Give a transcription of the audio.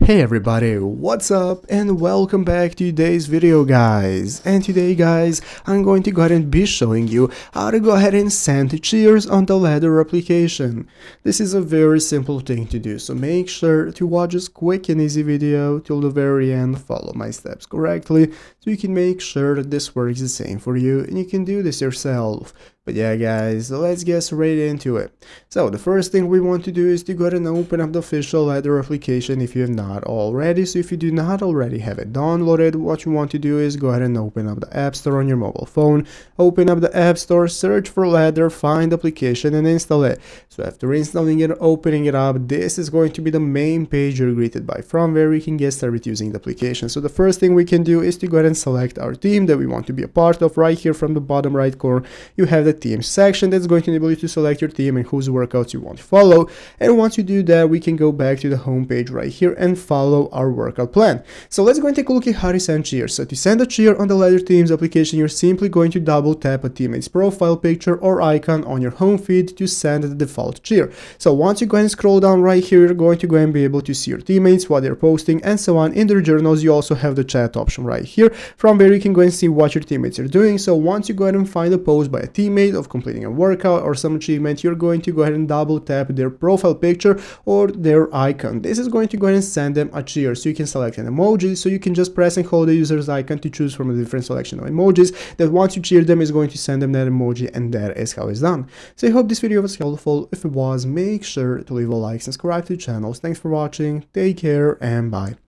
Hey everybody, what's up and welcome back to today's video guys. And today guys, I'm going to go ahead and be showing you how to go ahead and send cheers on the Ladder application. This is a very simple thing to do, so make sure to watch this quick and easy video till the very end, follow my steps correctly, so you can make sure that this works the same for you and you can do this yourself. But yeah guys, let's get straight into it. So the first thing we want to do is to go ahead and open up the official Ladder application if you have not already. So if you do not already have it downloaded, what you want to do is go ahead and open up the App Store on your mobile phone. Open up the App Store, search for Ladder, find the application and install it. So after installing it, opening it up, this is going to be the main page you're greeted by, from where we can get started using the application. So the first thing we can do is to go ahead and select our team that we want to be a part of. Right here from the bottom right corner, you have the team section that's going to enable you to select your team and whose workouts you want to follow. And once you do that, we can go back to the home page right here and follow our workout plan. So let's go and take a look at how to send cheers. So to send a cheer on the Ladder Teams application, you're simply going to double tap a teammate's profile picture or icon on your home feed to send the default cheer. So once you go and scroll down right here, you're going to go and be able to see your teammates, what they're posting and so on. In their journals, you also have the chat option right here, from where you can go and see what your teammates are doing. So once you go ahead and find a post by a teammate of completing a workout or some achievement, you're going to go ahead and double tap their profile picture or their icon. This is going to go ahead and send them a cheer. So you can select an emoji, so you can just press and hold the user's icon to choose from a different selection of emojis that once you cheer them is going to send them that emoji, and that is how it's done. So I hope this video was helpful. If it was, make sure to leave a like and subscribe to the channel. Thanks for watching, take care and bye.